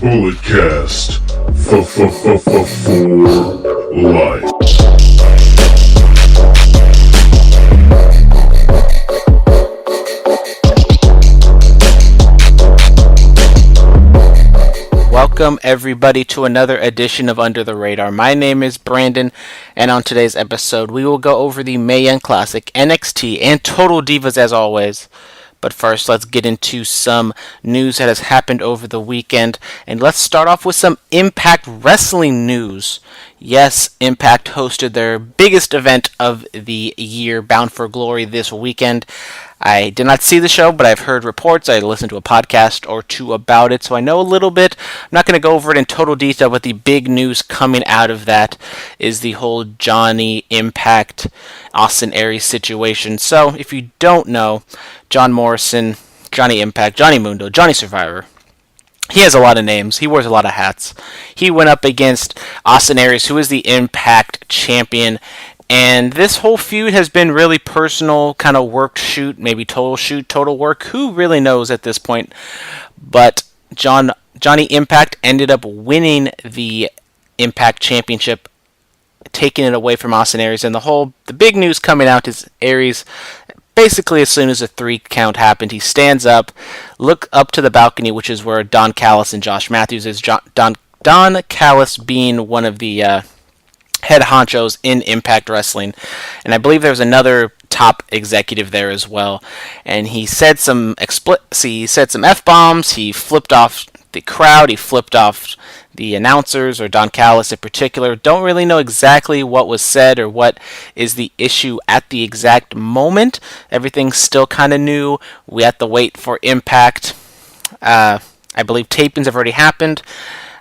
Bulletcast for life. Welcome everybody to another edition of Under the Radar. My name is Brandon, and on today's episode we will go over the Mae Young Classic, NXT, and Total Divas as always. But first, let's get into some news that has happened over the weekend, and let's start off with some Impact Wrestling news. Yes, Impact hosted their biggest event of the year, Bound for Glory, this weekend. I did not see the show, but I've heard reports. I listened to a podcast or two about it, so I know a little bit. I'm not going to go over it in total detail, but the big news coming out of that is the whole Johnny Impact, Austin Aries situation. So, if you don't know, John Morrison, Johnny Impact, Johnny Mundo, Johnny Survivor, he has a lot of names. He wears a lot of hats. He went up against Austin Aries, who is the Impact champion. And this whole feud has been really personal, kind of work shoot, maybe total shoot, total work. Who really knows at this point? But Johnny Impact ended up winning the Impact Championship, taking it away from Austin Aries. And the big news coming out is Aries, basically as soon as the 3 count happened, he stands up, look up to the balcony, which is where Don Callis and Josh Matthews is. Don Callis being one of the head honchos in Impact Wrestling, and I believe there was another top executive there as well. And he said some F-bombs. He flipped off the crowd. He flipped off the announcers, or Don Callis in particular. Don't really know exactly what was said or what is the issue at the exact moment. Everything's still kind of new. We have to wait for Impact. I believe tapings have already happened.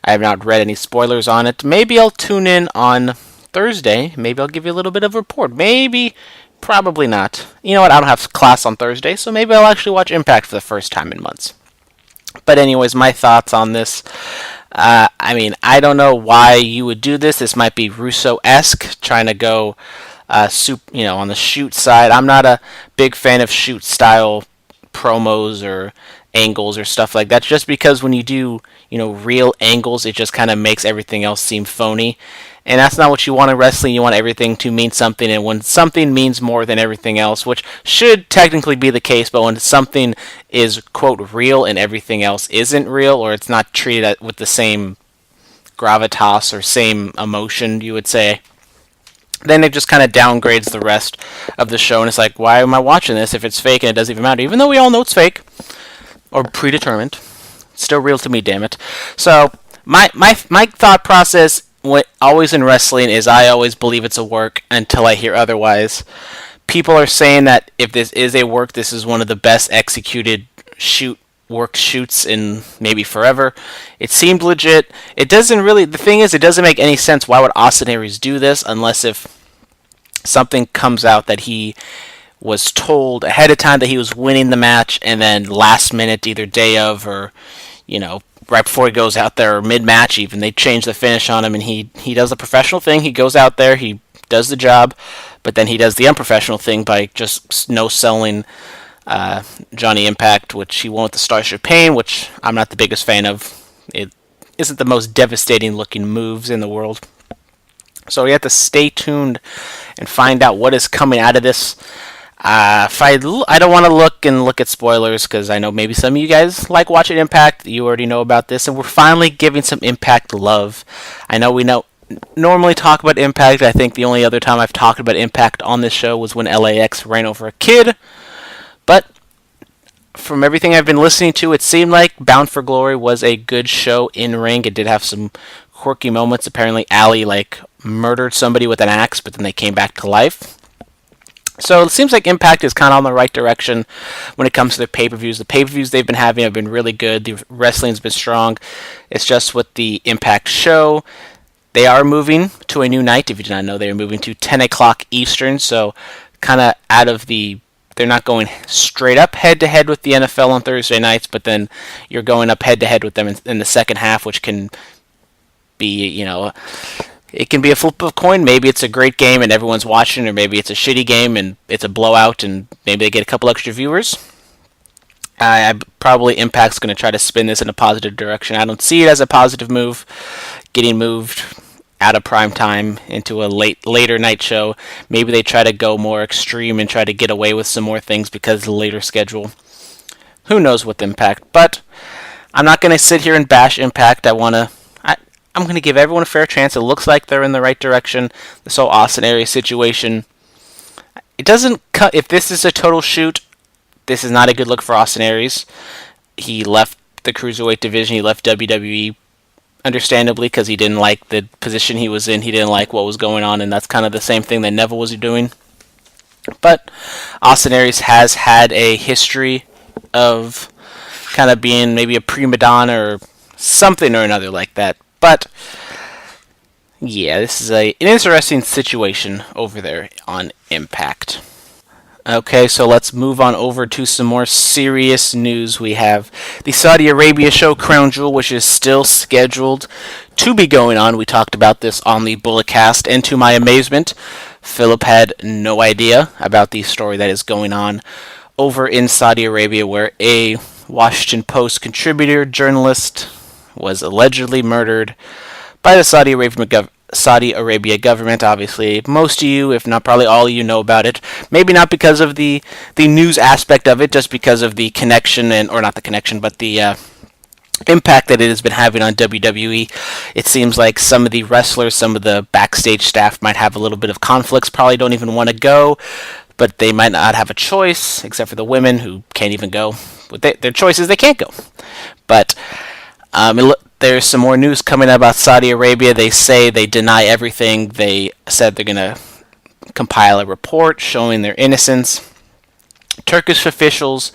I have not read any spoilers on it. Maybe I'll tune in on Thursday. Maybe I'll give you a little bit of a report. Maybe, probably not. You know what? I don't have class on Thursday, so maybe I'll actually watch Impact for the first time in months. But anyways, my thoughts on this. I don't know why you would do this. This might be Russo-esque, trying to go on the shoot side. I'm not a big fan of shoot style promos or angles or stuff like that, just because when you do real angles, it just kind of makes everything else seem phony, and that's not what you want in wrestling. You want everything to mean something, and when something means more than everything else, which should technically be the case, but when something is quote real and everything else isn't real, or it's not treated with the same gravitas or same emotion, you would say, then it just kind of downgrades the rest of the show, and it's like, why am I watching this if it's fake and it doesn't even matter, even though we all know it's fake or predetermined. It's still real to me, damn it. So my thought process always in wrestling is I always believe it's a work until I hear otherwise. People are saying that if this is a work, this is one of the best executed shoots in maybe forever. It seemed legit. It doesn't really. The thing is, it doesn't make any sense. Why would Austin Aries do this unless if something comes out that he was told ahead of time that he was winning the match, and then last minute, either day of or right before he goes out there, or mid-match even, they change the finish on him, and he does the professional thing. He goes out there, he does the job, but then he does the unprofessional thing by just no-selling Johnny Impact, which he won with the Starship Pain, which I'm not the biggest fan of. It isn't the most devastating-looking moves in the world. So we have to stay tuned and find out what is coming out of this. I don't want to look at spoilers, because I know maybe some of you guys like watching Impact. You already know about this, and we're finally giving some Impact love. I know we normally talk about Impact. I think the only other time I've talked about Impact on this show was when LAX ran over a kid. But from everything I've been listening to, it seemed like Bound for Glory was a good show in ring. It did have some quirky moments. Apparently, Allie murdered somebody with an axe, but then they came back to life. So it seems like Impact is kind of on the right direction when it comes to their pay-per-views. The pay-per-views they've been having have been really good. The wrestling's been strong. It's just with the Impact show, they are moving to a new night. If you did not know, they are moving to 10 o'clock Eastern. So kind of they're not going straight up head-to-head with the NFL on Thursday nights, but then you're going up head-to-head with them in the second half, which can be, it can be a flip of a coin. Maybe it's a great game and everyone's watching, or maybe it's a shitty game and it's a blowout and maybe they get a couple extra viewers. I probably Impact's going to try to spin this in a positive direction. I don't see it as a positive move, getting moved out of prime time into a later night show. Maybe they try to go more extreme and try to get away with some more things because of the later schedule. Who knows with Impact? But I'm not going to sit here and bash Impact. I'm going to give everyone a fair chance. It looks like they're in the right direction. This whole Austin area situation. It doesn't cut. If this is a total shoot, this is not a good look for Austin Aries. He left the cruiserweight division. He left WWE, understandably, because he didn't like the position he was in. He didn't like what was going on, and that's kind of the same thing that Neville was doing. But Austin Aries has had a history of kind of being maybe a prima donna or something or another like that. But yeah, this is an interesting situation over there on Impact. Okay, so let's move on over to some more serious news. We have the Saudi Arabia show Crown Jewel, which is still scheduled to be going on. We talked about this on the Bulletcast, and to my amazement, Philip had no idea about the story that is going on over in Saudi Arabia, where a Washington Post contributor journalist was allegedly murdered by the Saudi Arabia government. Obviously, most of you, if not probably all of you, know about it. Maybe not because of the news aspect of it, just because of the connection or not the connection, but the impact that it has been having on WWE. It seems like some of the wrestlers, some of the backstage staff might have a little bit of conflicts, probably don't even want to go, but they might not have a choice, except for the women who can't even go. With their choices, they can't go. But there's some more news coming out about Saudi Arabia. They say they deny everything. They said they're going to compile a report showing their innocence. Turkish officials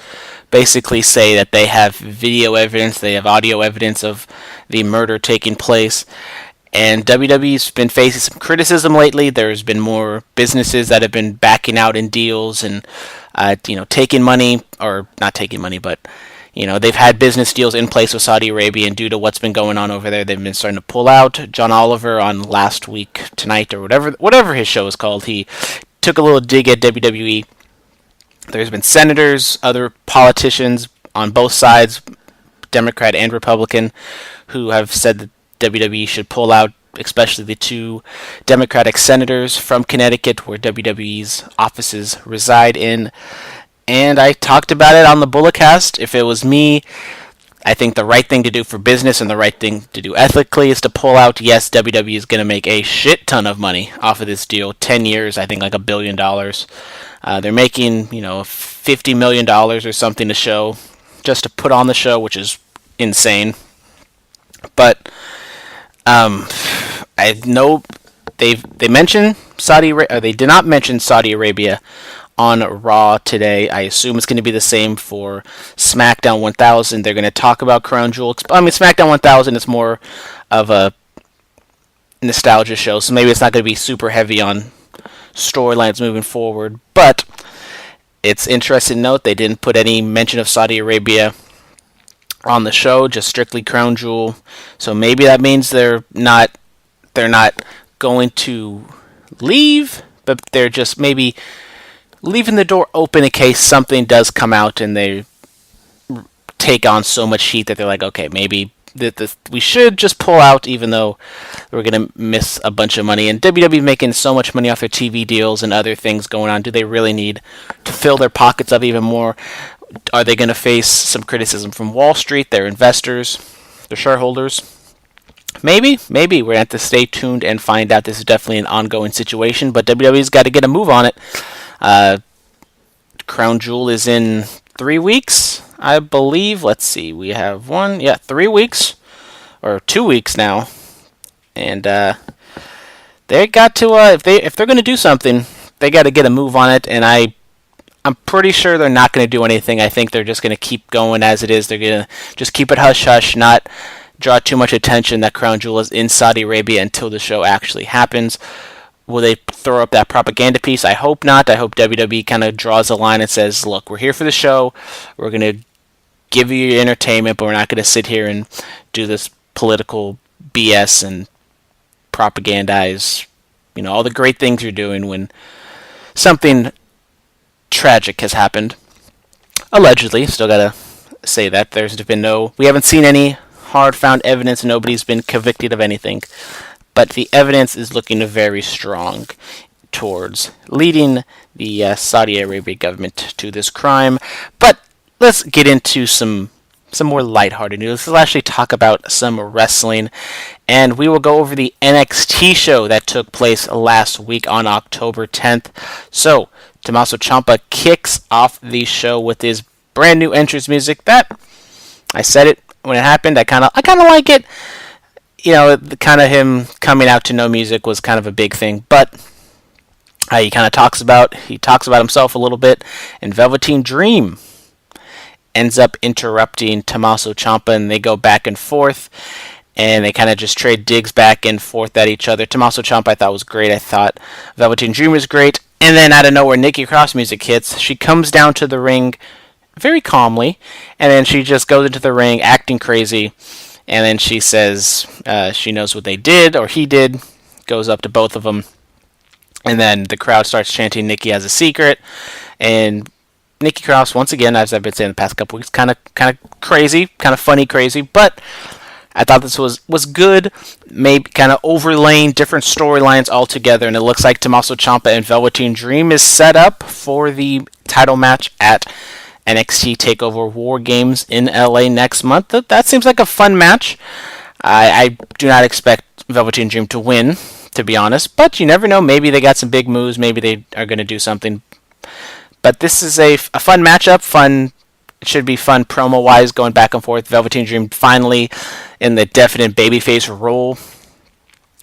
basically say that they have video evidence, they have audio evidence of the murder taking place. And WWE's been facing some criticism lately. There's been more businesses that have been backing out in deals and, taking money, or not taking money, but they've had business deals in place with Saudi Arabia, and due to what's been going on over there, they've been starting to pull out. John Oliver on Last Week Tonight, or whatever his show is called, he took a little dig at WWE. There's been senators, other politicians on both sides, Democrat and Republican, who have said that WWE should pull out, especially the two Democratic senators from Connecticut, where WWE's offices reside in. And I talked about it on the Bulletcast. If it was me, I think the right thing to do for business and the right thing to do ethically is to pull out. Yes, WWE is going to make a shit ton of money off of this deal. 10 years, I think like $1 billion. They're making, $50 million or something to show, just to put on the show, which is insane. But I know they mentioned Saudi Arabia. They did not mention Saudi Arabia on Raw today. I assume it's going to be the same for SmackDown 1000. They're going to talk about Crown Jewel. SmackDown 1000 is more of a nostalgia show, so maybe it's not going to be super heavy on storylines moving forward. But it's interesting to note they didn't put any mention of Saudi Arabia on the show, just strictly Crown Jewel. So maybe that means they're not going to leave, but they're just maybe leaving the door open in case something does come out and they take on so much heat that they're like, okay, maybe we should just pull out, even though we're going to miss a bunch of money. And WWE making so much money off their TV deals and other things going on. Do they really need to fill their pockets up even more? Are they going to face some criticism from Wall Street, their investors, their shareholders? Maybe. We're going to have to stay tuned and find out. This is definitely an ongoing situation, but WWE's got to get a move on it. Crown Jewel is in 3 weeks, I believe. Let's see. We have 3 weeks, or 2 weeks now. And they got to, if they're going to do something, they got to get a move on it, and I'm pretty sure they're not going to do anything. I think they're just going to keep going as it is. They're going to just keep it hush-hush, not draw too much attention that Crown Jewel is in Saudi Arabia until the show actually happens. Will they throw up that propaganda piece? I hope not. I hope WWE kind of draws a line and says, look, we're here for the show. We're going to give you your entertainment, but we're not going to sit here and do this political BS and propagandize, all the great things you're doing when something tragic has happened. Allegedly. Still got to say that. We haven't seen any hard found evidence. Nobody's been convicted of anything. But the evidence is looking very strong towards leading the Saudi Arabia government to this crime. But let's get into some more lighthearted news. Let's actually talk about some wrestling, and we will go over the NXT show that took place last week on October 10th. So, Tommaso Ciampa kicks off the show with his brand new entrance music. That I said it when it happened. I kind of like it. You know, kind of him coming out to no music was kind of a big thing, but he talks about himself a little bit, and Velveteen Dream ends up interrupting Tommaso Ciampa, and they go back and forth, and they kind of just trade digs back and forth at each other. Tommaso Ciampa I thought was great. I thought Velveteen Dream was great, and then out of nowhere, Nikki Cross music hits. She comes down to the ring very calmly, and then she just goes into the ring acting crazy, and then she says she knows what they did, or he did, goes up to both of them, and then the crowd starts chanting Nikki has a secret, and Nikki Cross, once again, as I've been saying the past couple weeks, kind of crazy, kind of funny crazy, but I thought this was good, maybe kind of overlaying different storylines altogether, and it looks like Tommaso Ciampa and Velveteen Dream is set up for the title match at NXT TakeOver War Games in LA next month. That seems like a fun match. I do not expect Velveteen Dream to win, to be honest, but you never know. Maybe they got some big moves. Maybe they are going to do something. But this is a fun matchup. It should be fun promo-wise, going back and forth. Velveteen Dream finally in the definite babyface role.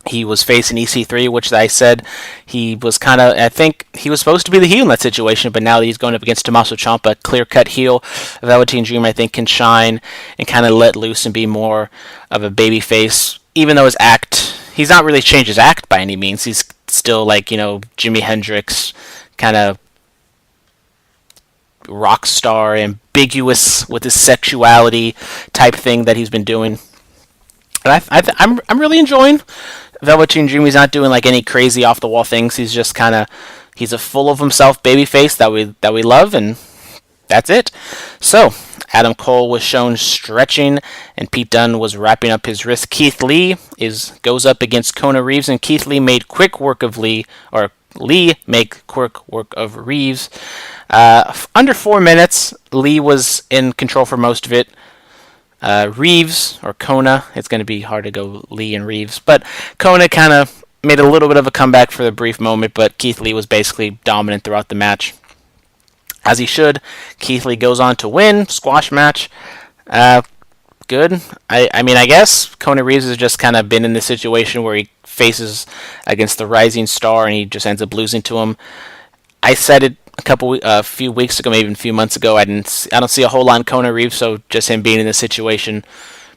He was facing EC3, which I said he was I think he was supposed to be the heel in that situation, but now that he's going up against Tommaso Ciampa, clear-cut heel, Velveteen Dream I think can shine and kind of let loose and be more of a babyface, even though he's not really changed his act by any means. He's still like, Jimi Hendrix, kind of rock star, ambiguous with his sexuality type thing that he's been doing. And I'm really enjoying Velveteen Dream. He's not doing like any crazy off the wall things. He's just he's a full of himself babyface that we love, and that's it. So Adam Cole was shown stretching, and Pete Dunne was wrapping up his wrist. Keith Lee goes up against Kona Reeves, and Keith Lee made quick work of Lee make quick work of Reeves. Under 4 minutes, Lee was in control for most of it. Reeves, or Kona, it's going to be hard to go Lee and Reeves, but Kona kind of made a little bit of a comeback for the brief moment, but Keith Lee was basically dominant throughout the match, as he should. Keith Lee goes on to win, squash match. Good. I guess Kona Reeves has just kind of been in this situation where he faces against the rising star, and he just ends up losing to him. I said it a few weeks ago, maybe even a few months ago. I don't see a whole lot in Kona Reeves, so just him being in this situation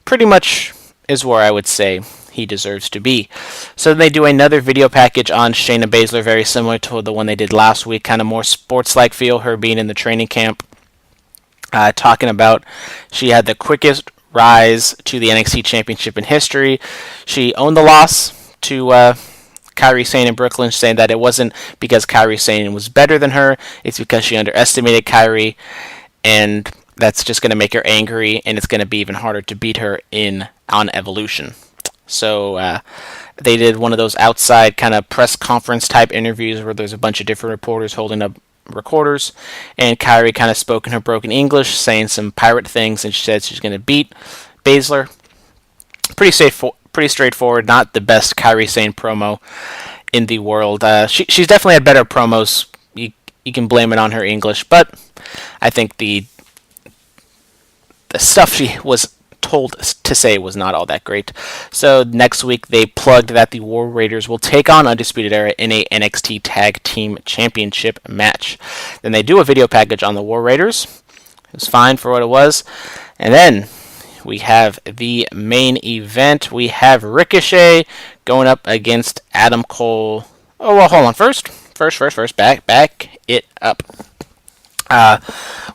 pretty much is where I would say he deserves to be. So then they do another video package on Shayna Baszler, very similar to the one they did last week, kind of more sports-like feel, her being in the training camp, talking about she had the quickest rise to the NXT Championship in history. She owned the loss to Kairi Sane in Brooklyn, saying that it wasn't because Kairi Sane was better than her, it's because she underestimated Kairi, and that's just going to make her angry, and it's going to be even harder to beat her on Evolution. So they did one of those outside kind of press conference type interviews where there's a bunch of different reporters holding up recorders, and Kairi kind of spoke in her broken English, saying some pirate things, and she said she's going to beat Baszler. Pretty straightforward, not the best Kairi Sane promo in the world. She's definitely had better promos. You can blame it on her English, but I think the stuff she was told to say was not all that great. So next week they plugged that the War Raiders will take on Undisputed Era in a NXT Tag Team Championship match. Then they do a video package on the War Raiders. It was fine for what it was. And then we have the main event. We have Ricochet going up against Adam Cole. Oh, well, hold on. First, back it up.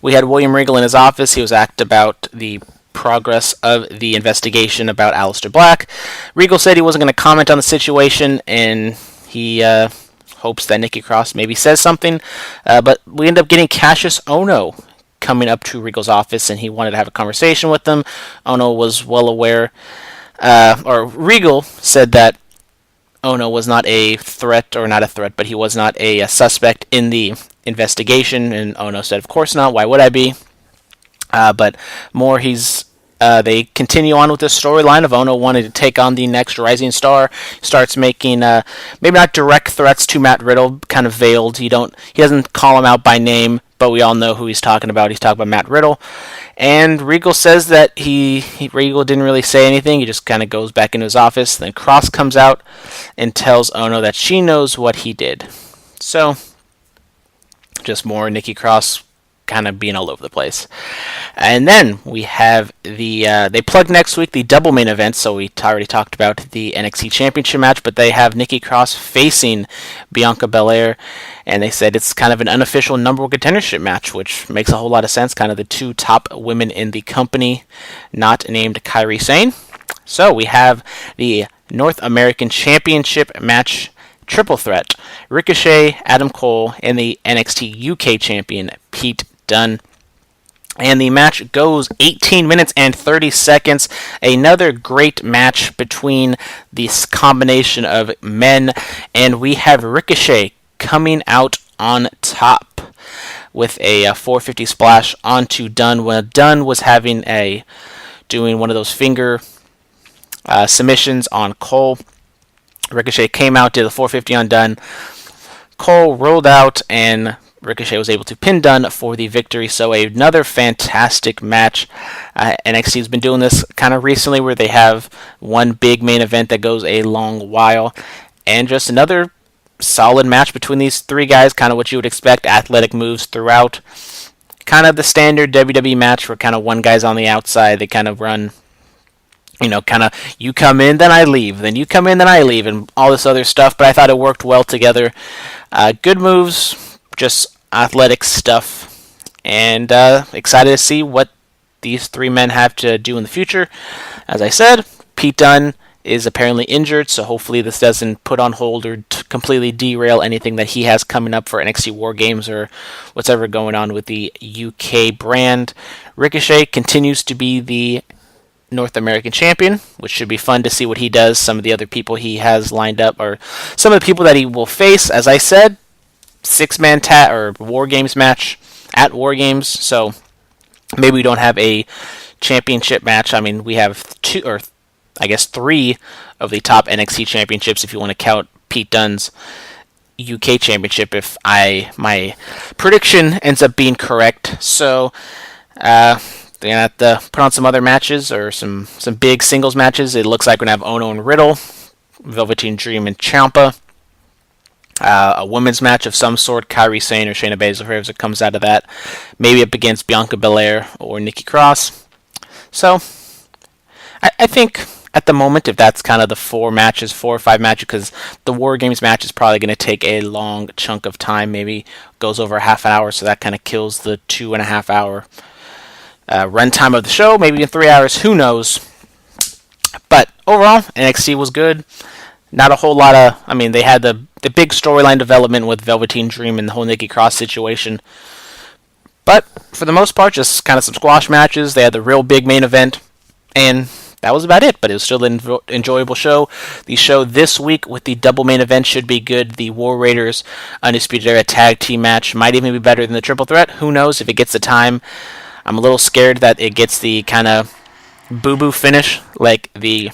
We had William Regal in his office. He was asked about the progress of the investigation about Aleister Black. Regal said he wasn't going to comment on the situation, and he hopes that Nikki Cross maybe says something. But we end up getting Cassius Ohno coming up to Regal's office, and he wanted to have a conversation with them. Ono was well aware, or Regal said that Ono was not a threat, or not a threat, but he was not a suspect in the investigation, and Ono said, of course not, why would I be? But more, they continue on with this storyline of Ono wanting to take on the next rising star. Starts making maybe not direct threats to Matt Riddle, kind of veiled. He doesn't call him out by name, but we all know who he's talking about. He's talking about Matt Riddle. And Regal says that Regal didn't really say anything. He just kind of goes back into his office. Then Cross comes out and tells Ono that she knows what he did. So, just more Nikki Cross kind of being all over the place. And then we have they plug next week the double main event, so we already talked about the NXT Championship match, but they have Nikki Cross facing Bianca Belair, and they said it's kind of an unofficial number one contendership match, which makes a whole lot of sense, kind of the two top women in the company, not named Kairi Sane. So we have the North American Championship match triple threat: Ricochet, Adam Cole, and the NXT UK champion Pete Dunne. And the match goes 18 minutes and 30 seconds. Another great match between this combination of men. And we have Ricochet coming out on top with a 450 splash onto Dunne when Dunne was doing one of those finger submissions on Cole. Ricochet came out, did a 450 on Dunne. Cole rolled out, and Ricochet was able to pin Dunne for the victory. So another fantastic match. NXT's been doing this kind of recently, where they have one big main event that goes a long while, and just another solid match between these three guys. Kind of what you would expect, athletic moves throughout. Kind of the standard WWE match where kind of one guy's on the outside. They kind of run, kind of you come in, then I leave, then you come in, then I leave, and all this other stuff. But I thought it worked well together. Good moves, just athletic stuff, and excited to see what these three men have to do in the future. As I said, Pete Dunne is apparently injured, so hopefully this doesn't put on hold or completely derail anything that he has coming up for NXT War Games or what's ever going on with the UK brand. Ricochet continues to be the North American champion, which should be fun to see what he does. Some of the other people he has lined up, or some of the people that he will face. As I said, 6-man or War Games match at War Games, so maybe we don't have a championship match. I mean, we have 2, or I guess 3 of the top NXT championships if you want to count Pete Dunne's UK championship, if my prediction ends up being correct. So they're going to have to put on some other matches, or some big singles matches. It looks like we're going to have Ono and Riddle, Velveteen Dream and Ciampa. A women's match of some sort, Kairi Sane or Shayna Baszler, whoever comes out of that. Maybe up against Bianca Belair or Nikki Cross. So, I think at the moment, if that's kind of the 4 or 5 matches, because the War Games match is probably going to take a long chunk of time, maybe goes over a half an hour, so that kind of kills the 2.5 hour runtime of the show, maybe in 3 hours, who knows. But overall, NXT was good. Not a whole lot of, they had the big storyline development with Velveteen Dream and the whole Nikki Cross situation. But for the most part, just kind of some squash matches. They had the real big main event, and that was about it. But it was still an enjoyable show. The show this week with the double main event should be good. The War Raiders Undisputed Era tag team match might even be better than the triple threat. Who knows if it gets the time. I'm a little scared that it gets the kind of boo-boo finish like the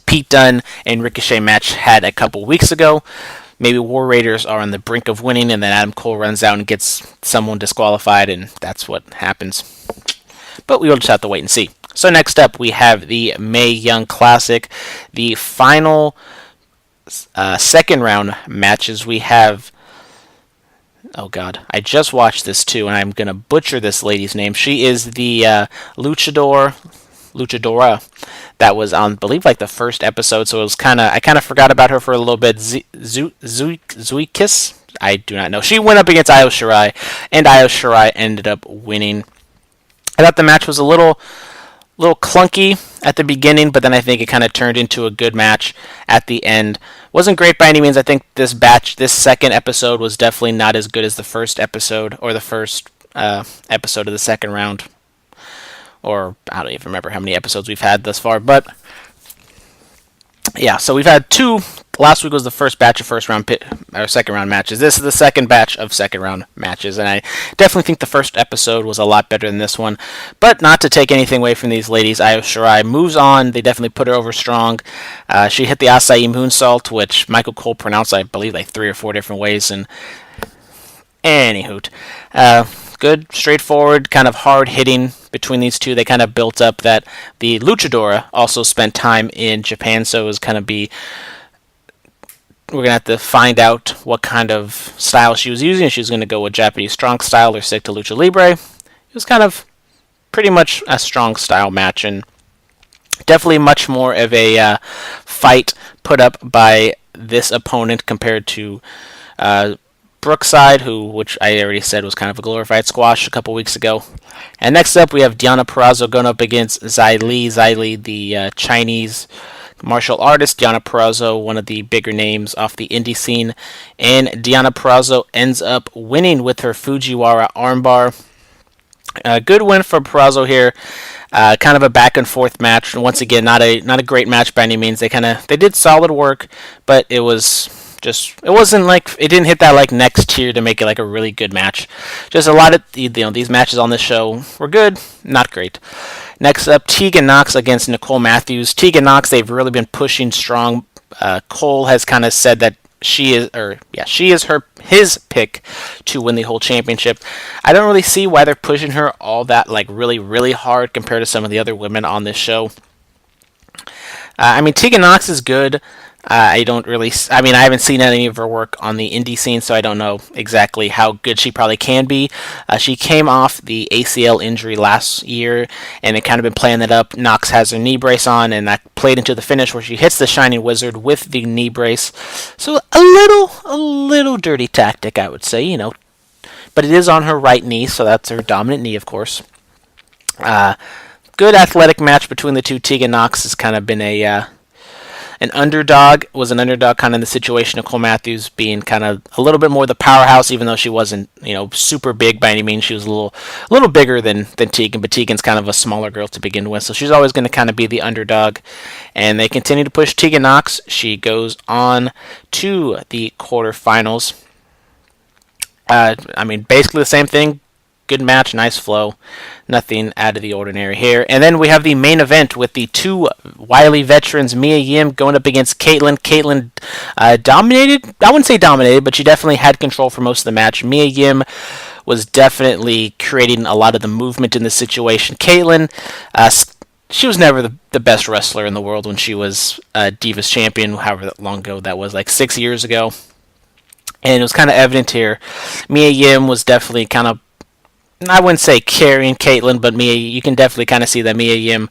Pete Dunne and Ricochet match had a couple weeks ago. Maybe War Raiders are on the brink of winning, and then Adam Cole runs out and gets someone disqualified, and that's what happens. But we will just have to wait and see. So next up, we have the Mae Young Classic. The final second round matches, we have... Oh god, I just watched this too, and I'm going to butcher this lady's name. She is the Luchadora. That was on, I believe, like the first episode, so it was I kind of forgot about her for a little bit. Zuikis? I do not know. She went up against Io Shirai, and Io Shirai ended up winning. I thought the match was a little clunky at the beginning, but then I think it kind of turned into a good match at the end. Wasn't great by any means. I think this second episode was definitely not as good as the first episode, or the first episode of the second round. Or I don't even remember how many episodes we've had thus far. But yeah, so we've had two. Last week was the first batch of second round matches. This is the second batch of second round matches, and I definitely think the first episode was a lot better than this one. But not to take anything away from these ladies, Io Shirai moves on. They definitely put her over strong. She hit the Acai moonsault, which Michael Cole pronounced, I believe, like 3 or 4 different ways. And anywho, good, straightforward, kind of hard hitting between these two. They kind of built up that the luchadora also spent time in Japan, so it was kind of we're going to have to find out what kind of style she was using. If she was going to go with Japanese strong style or stick to lucha libre. It was kind of pretty much a strong style match, and definitely much more of a fight put up by this opponent compared to Brookside, which I already said was kind of a glorified squash a couple weeks ago. And next up, we have Deonna Purrazzo going up against Xia Li. Xia Li, the Chinese martial artist. Deonna Purrazzo, one of the bigger names off the indie scene. And Deonna Purrazzo ends up winning with her Fujiwara armbar. Good win for Purrazzo here. Kind of a back and forth match. Once again, not a great match by any means. They did solid work, but it wasn't like it didn't hit that like next tier to make it like a really good match. Just a lot of these matches on this show were good, not great. Next up, Tegan Nox against Nicole Matthews. Tegan Nox, they've really been pushing strong. Cole has kind of said that she is his pick to win the whole championship. I don't really see why they're pushing her all that like really really hard compared to some of the other women on this show. I mean, Tegan Nox is good. I haven't seen any of her work on the indie scene, so I don't know exactly how good she probably can be. She came off the ACL injury last year, and it kind of been playing that up. Nox has her knee brace on, and that played into the finish where she hits the Shining Wizard with the knee brace. So a little dirty tactic, I would say, But it is on her right knee, so that's her dominant knee, of course. Good athletic match between the two. Tegan Nox has kind of been an underdog kind of in the situation of Cole Matthews being kind of a little bit more the powerhouse, even though she wasn't, super big by any means. She was a little bigger than Tegan, but Tegan's kind of a smaller girl to begin with, so she's always going to kind of be the underdog. And they continue to push Tegan Nox. She goes on to the quarterfinals. Basically the same thing. Good match, nice flow, nothing out of the ordinary here. And then we have the main event with the two wily veterans, Mia Yim going up against Caitlyn. Caitlyn dominated, I wouldn't say dominated, but she definitely had control for most of the match. Mia Yim was definitely creating a lot of the movement in this situation. Caitlyn, she was never the best wrestler in the world when she was Divas champion, however long ago that was, like 6 years ago. And it was kind of evident here. Mia Yim was definitely kind of, I wouldn't say carrying Caitlyn, but you can definitely kind of see that Mia Yim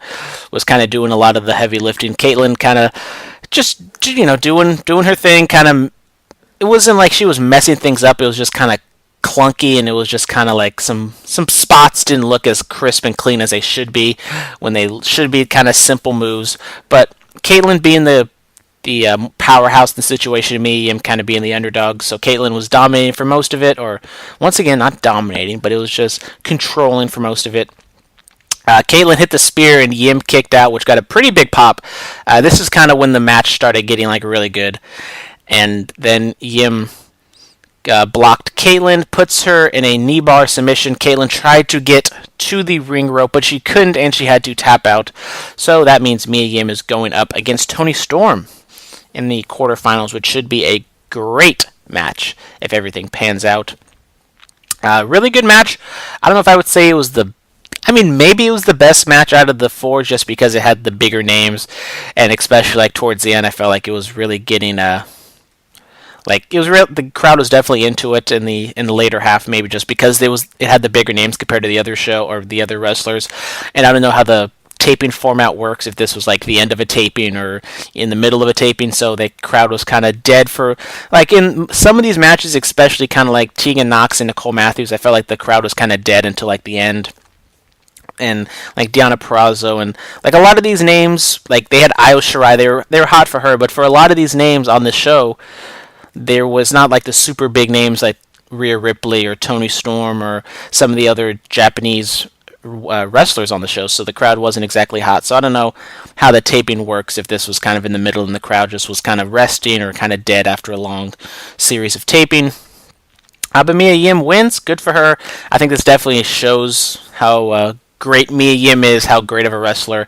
was kind of doing a lot of the heavy lifting. Caitlyn kind of just, doing her thing. Kind of, it wasn't like she was messing things up. It was just kind of clunky, and it was just kind of like some spots didn't look as crisp and clean as they should be when they should be kind of simple moves. But Caitlyn being the powerhouse in the situation, me, and kind of being the underdog. So Caitlyn was dominating for most of it, or once again, not dominating, but it was just controlling for most of it. Caitlyn hit the spear and Yim kicked out, which got a pretty big pop. This is kind of when the match started getting like really good. And then Yim blocked Caitlyn, puts her in a knee bar submission. Caitlyn tried to get to the ring rope, but she couldn't, and she had to tap out. So that means Mia Yim is going up against Toni Storm in the quarterfinals, which should be a great match if everything pans out. Really good match. I don't know if I would say it was maybe it was the best match out of the four, just because it had the bigger names, and especially like towards the end, I felt like it was really getting the crowd was definitely into it in the later half, maybe just because it had the bigger names compared to the other show or the other wrestlers. And I don't know how the taping format works, if this was like the end of a taping or in the middle of a taping, so the crowd was kind of dead for, like in some of these matches, especially kind of like Tegan Nox and Nicole Matthews, I felt like the crowd was kind of dead until like the end. And like Deonna Purrazzo and like a lot of these names, like they had Io Shirai, they were hot for her, but for a lot of these names on the show, there was not like the super big names like Rhea Ripley or Toni Storm or some of the other Japanese wrestlers on the show, so the crowd wasn't exactly hot. So I don't know how the taping works, if this was kind of in the middle and the crowd just was kind of resting or kind of dead after a long series of taping. But Mia Yim wins. Good for her. I think this definitely shows how great Mia Yim is, how great of a wrestler.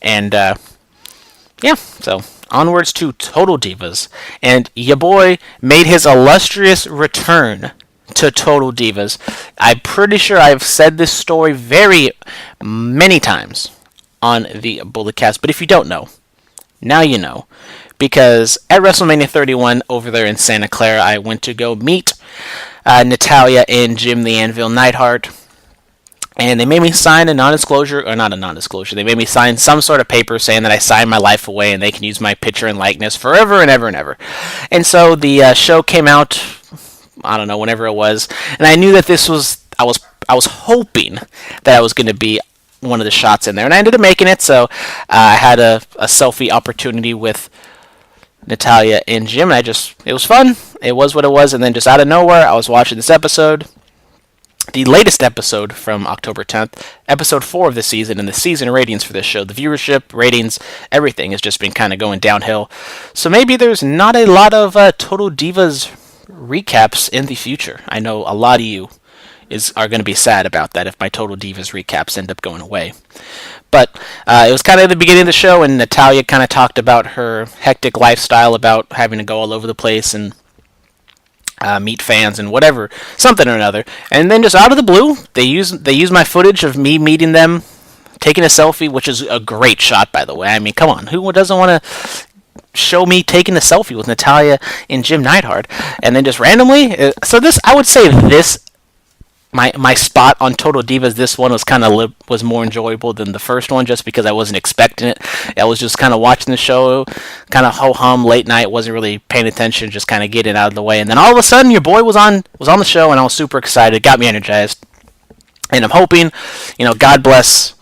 And yeah, so onwards to Total Divas. And ya boy made his illustrious return to Total Divas. I'm pretty sure I've said this story very many times on the Bulletcast, but if you don't know, now you know. Because at WrestleMania 31 over there in Santa Clara, I went to go meet Natalya and Jim the Anvil Neidhart. And they made me sign a non-disclosure, or not a non-disclosure, they made me sign some sort of paper saying that I signed my life away and they can use my picture and likeness forever and ever and ever. And so the show came out, I don't know, whenever it was, and I knew that this was, I was hoping that I was going to be one of the shots in there, and I ended up making it, so I had a selfie opportunity with Natalya and Jim, and it was fun, it was what it was, and then just out of nowhere, I was watching this episode, the latest episode from October 10th, episode 4 of the season, and the season ratings for this show, the viewership, ratings, everything has just been kind of going downhill, so maybe there's not a lot of Total Divas recaps in the future. I know a lot of you are going to be sad about that if my Total Divas recaps end up going away. But it was kind of the beginning of the show, and Natalya kind of talked about her hectic lifestyle, about having to go all over the place and meet fans and whatever, something or another. And then just out of the blue, they use my footage of me meeting them, taking a selfie, which is a great shot, by the way. I mean, come on, who doesn't want to show me taking a selfie with Natalya and Jim Neidhart? And then just randomly, so this, I would say this, my spot on Total Divas, this one was kind of was more enjoyable than the first one, just because I wasn't expecting it. I was just kind of watching the show, kind of ho-hum late night, wasn't really paying attention, just kind of getting out of the way. And then all of a sudden, your boy was on the show, and I was super excited. It got me energized. And I'm hoping, God bless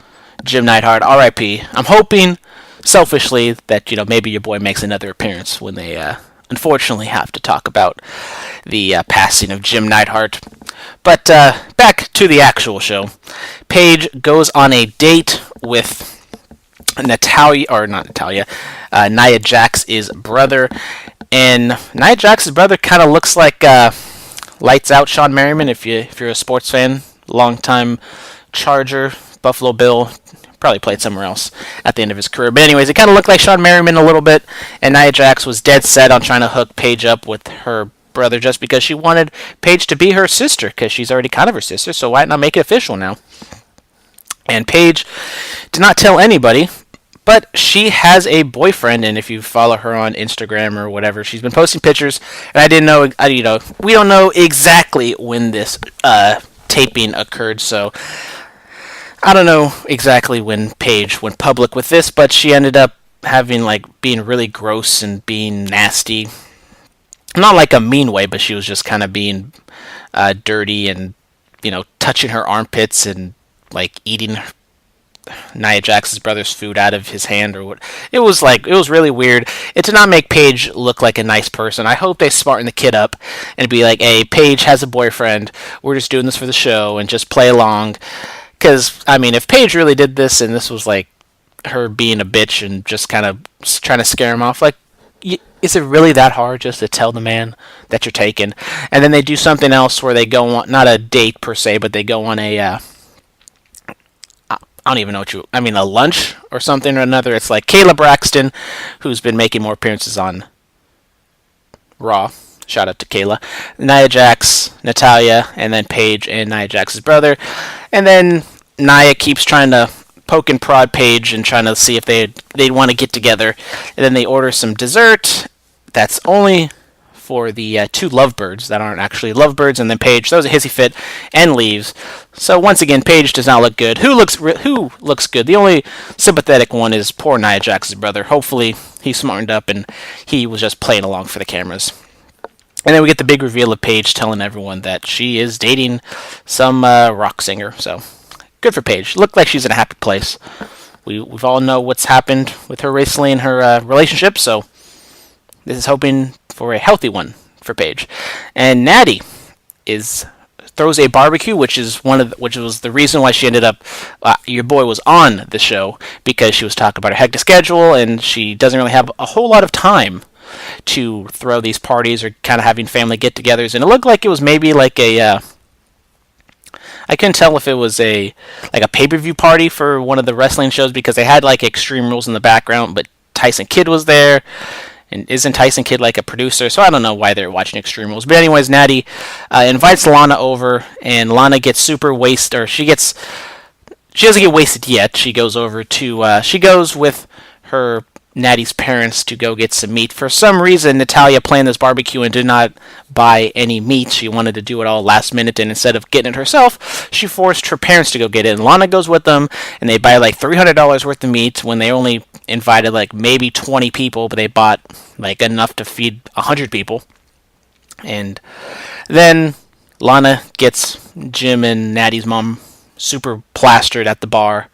Jim Neidhart, R.I.P. I'm hoping, selfishly, that maybe your boy makes another appearance when they unfortunately have to talk about the passing of Jim Neidhart. But back to the actual show. Paige goes on a date with Nia Jax's brother, and Nia Jax's brother kind of looks like lights out Shawn Merriman. If you're a sports fan, longtime Charger, Buffalo Bill. Probably played somewhere else at the end of his career. But anyways, it kind of looked like Shawn Merriman a little bit, and Nia Jax was dead set on trying to hook Paige up with her brother just because she wanted Paige to be her sister, because she's already kind of her sister, so why not make it official now? And Paige did not tell anybody, but she has a boyfriend, and if you follow her on Instagram or whatever, she's been posting pictures, and I didn't know, we don't know exactly when this taping occurred, so I don't know exactly when Paige went public with this, but she ended up being really gross and being nasty. Not like a mean way, but she was just kind of being dirty and, touching her armpits and, eating Nia Jax's brother's food out of his hand or what. It was really weird. It did not make Paige look like a nice person. I hope they smarten the kid up and be like, hey, Paige has a boyfriend. We're just doing this for the show and just play along. Because, if Paige really did this and this was, her being a bitch and just kind of trying to scare him off, is it really that hard just to tell the man that you're taking? And then they do something else where they go on, not a date per se, but they go on a, I don't even know a lunch or something or another. It's like Kayla Braxton, who's been making more appearances on Raw. Shout out to Kayla. Nia Jax, Natalya, and then Paige and Nia Jax's brother. And then Nia keeps trying to poke and prod Paige and trying to see if they'd want to get together. And then they order some dessert that's only for the two lovebirds that aren't actually lovebirds. And then Paige throws a hissy fit and leaves. So once again, Paige does not look good. Who looks good? The only sympathetic one is poor Nia Jax's brother. Hopefully he smartened up and he was just playing along for the cameras. And then we get the big reveal of Paige telling everyone that she is dating some rock singer. So, good for Paige. Looked like she's in a happy place. We've all know what's happened with her recently in her relationship. So, this is hoping for a healthy one for Paige. And Natty is throws a barbecue, which was the reason why she ended up. Your boy was on the show because she was talking about her hectic schedule, and she doesn't really have a whole lot of time to throw these parties or kind of having family get-togethers. And it looked like it was maybe like a. I couldn't tell if it was a pay-per-view party for one of the wrestling shows because they had like Extreme Rules in the background, but Tyson Kidd was there. And isn't Tyson Kidd like a producer? So I don't know why they're watching Extreme Rules. But anyways, Natty invites Lana over, and Lana gets super wasted, or she doesn't get wasted yet. She goes over to she goes with her Natty's parents to go get some meat. For some reason, Natalya planned this barbecue and did not buy any meat. She wanted to do it all last minute, and instead of getting it herself, she forced her parents to go get it. And Lana goes with them, and they buy like $300 worth of meat when they only invited like maybe 20 people, but they bought like enough to feed 100 people. And then Lana gets Jim and Natty's mom super plastered at the bar.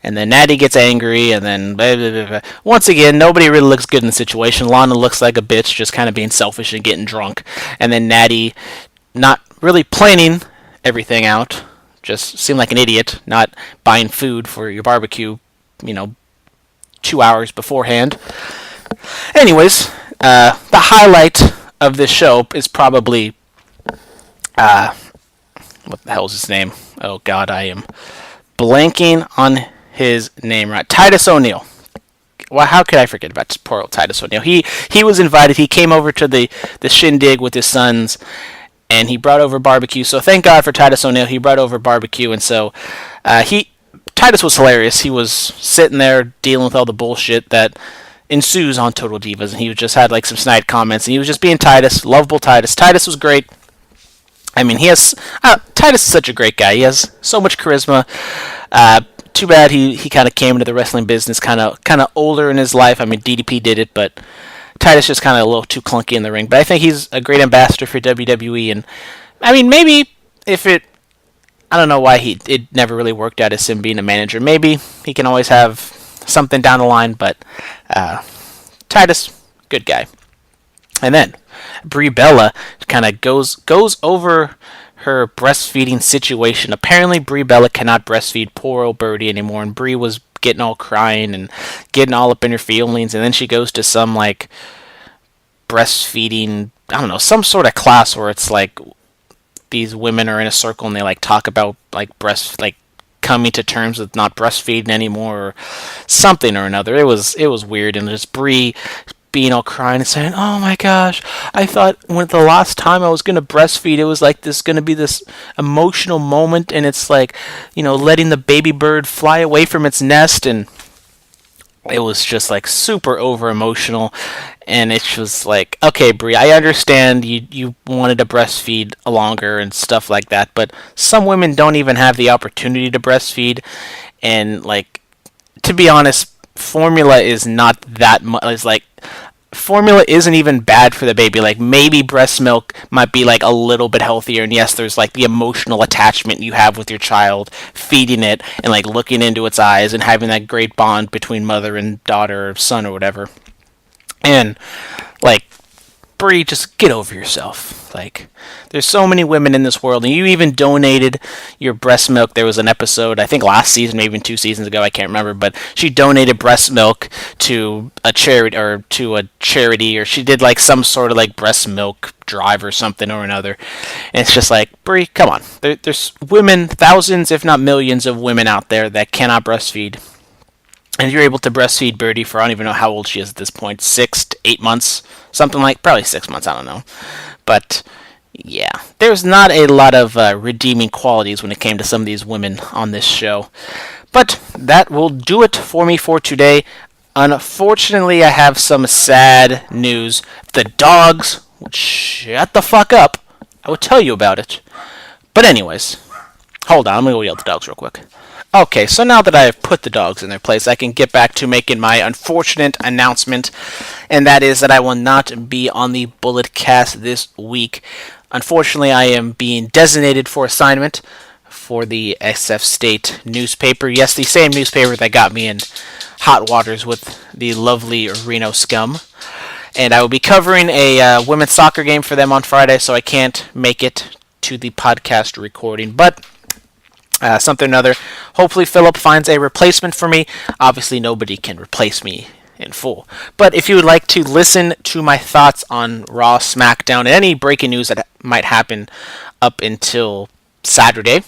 And then Natty gets angry, and then blah, blah, blah, blah. Once again, nobody really looks good in the situation. Lana looks like a bitch, just kind of being selfish and getting drunk. And then Natty, not really planning everything out, just seemed like an idiot, not buying food for your barbecue, 2 hours beforehand. Anyways, the highlight of this show is probably, what the hell's his name? Oh God, I am blanking on his name right. Titus O'Neil. Well, how could I forget about poor old Titus O'Neil? He was invited. He came over to the shindig with his sons, and he brought over barbecue. So thank God for Titus O'Neil. He brought over barbecue, and so Titus was hilarious. He was sitting there dealing with all the bullshit that ensues on Total Divas, and he just had like some snide comments, and he was just being Titus, lovable Titus. Titus was great. I mean, Titus is such a great guy. He has so much charisma. Too bad he kind of came into the wrestling business kind of older in his life. I mean, DDP did it, but Titus just kind of a little too clunky in the ring. But I think he's a great ambassador for WWE, and I mean, maybe I don't know why it never really worked out as him being a manager. Maybe he can always have something down the line, but Titus, good guy. And then Brie Bella kind of goes over her breastfeeding situation. Apparently, Brie Bella cannot breastfeed poor old Birdie anymore, and Brie was getting all crying and getting all up in her feelings, and then she goes to some, like, breastfeeding, I don't know, some sort of class where it's, like, these women are in a circle and they, like, talk about, like, coming to terms with not breastfeeding anymore, or something or another. It was weird, and just Brie being all crying and saying, "Oh my gosh, I thought when the last time I was going to breastfeed, it was like this going to be this emotional moment, and it's like, letting the baby bird fly away from its nest," and it was just like super over emotional. And it's just like, okay, Brie, I understand you wanted to breastfeed longer and stuff like that, but some women don't even have the opportunity to breastfeed, and like, to be honest, formula is not that much. It's like, formula isn't even bad for the baby. Like, maybe breast milk might be like a little bit healthier, and yes, there's like the emotional attachment you have with your child, feeding it and like looking into its eyes and having that great bond between mother and daughter or son or whatever. And like, Brie, just get over yourself. Like, there's so many women in this world, and you even donated your breast milk. There was an episode, I think last season, maybe even 2 seasons ago, I can't remember, but she donated breast milk to a charity, or she did like some sort of like breast milk drive or something or another. And it's just like, Brie, come on. There's women, thousands, if not millions of women out there that cannot breastfeed. And you're able to breastfeed Birdie for, I don't even know how old she is at this point, 6 to 8 months, something like, probably 6 months, I don't know. But yeah, there's not a lot of redeeming qualities when it came to some of these women on this show. But that will do it for me for today. Unfortunately, I have some sad news. The dogs would shut the fuck up. I will tell you about it. But anyways, hold on, I'm going to go yell at the dogs real quick. Okay, so now that I have put the dogs in their place, I can get back to making my unfortunate announcement, and that is that I will not be on the Bullet Cast this week. Unfortunately, I am being designated for assignment for the SF State newspaper. Yes, the same newspaper that got me in hot waters with the lovely Reno scum. And I will be covering a women's soccer game for them on Friday, so I can't make it to the podcast recording. But something or another. Hopefully, Philip finds a replacement for me. Obviously, nobody can replace me in full. But if you would like to listen to my thoughts on Raw, SmackDown, and any breaking news that might happen up until Saturday,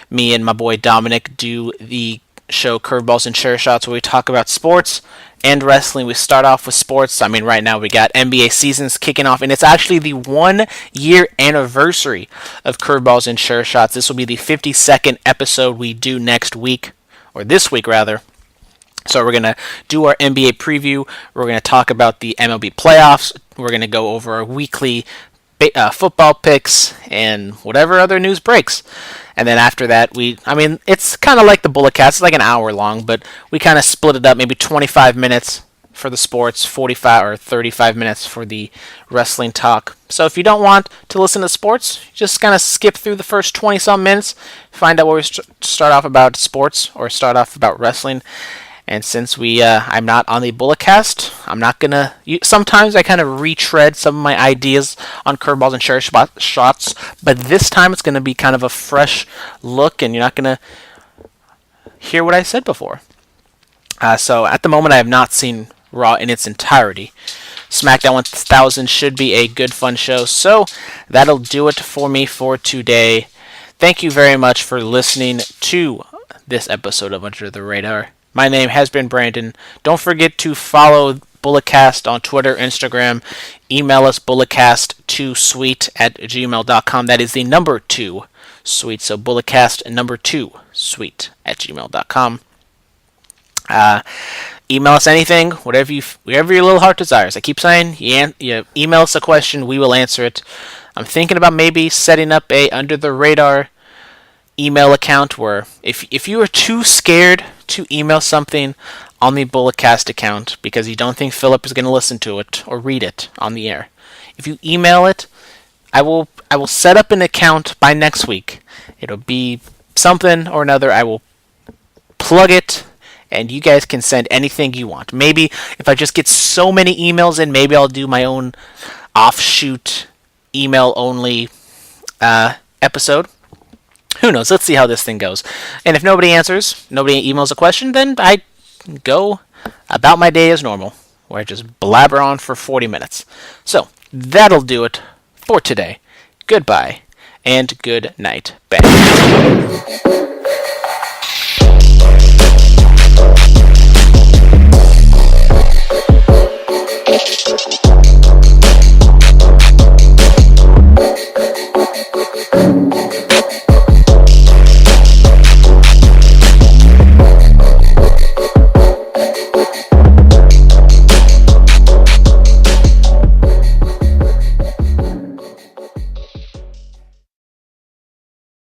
me and my boy Dominic do the show Curveballs and Chair Shots, where we talk about sports and wrestling. We start off with sports. I mean, right now we got NBA seasons kicking off, and it's actually the 1-year anniversary of Curveballs and Chair Shots. This will be the 52nd episode we do next week, or this week rather. So we're going to do our NBA preview. We're going to talk about the MLB playoffs. We're going to go over our weekly football picks and whatever other news breaks. And then after that, it's kind of like the Bullet Cast. It's like an hour long, but we kind of split it up, maybe 25 minutes for the sports, 45 or 35 minutes for the wrestling talk. So if you don't want to listen to sports, just kind of skip through the first 20-some minutes, find out where we start off about sports or start off about wrestling. And since I'm not on the Bullet Cast, I'm not gonna. Sometimes I kind of retread some of my ideas on Curveballs and Chair Shots, but this time it's gonna be kind of a fresh look, and you're not gonna hear what I said before. So at the moment, I have not seen Raw in its entirety. SmackDown 1000 should be a good, fun show. So that'll do it for me for today. Thank you very much for listening to this episode of Under the Radar. My name has been Brandon. Don't forget to follow Bulletcast on Twitter, Instagram. Email us bulletcast2sweet@gmail.com. That is the number 2 sweet. So bulletcast number 2 sweet@gmail.com. Email us anything, whatever your little heart desires. I keep saying, you email us a question, we will answer it. I'm thinking about maybe setting up a Under the Radar email account where if you are too scared to email something on the Bulletcast account because you don't think Philip is going to listen to it or read it on the air, if you email it, I will set up an account by next week. It'll be something or another. I will plug it, and you guys can send anything you want. Maybe if I just get so many emails in, maybe I'll do my own offshoot email only episode. Who knows? Let's see how this thing goes. And if nobody emails a question, then I go about my day as normal, where I just blabber on for 40 minutes. So, that'll do it for today. Goodbye, and good night. Bang.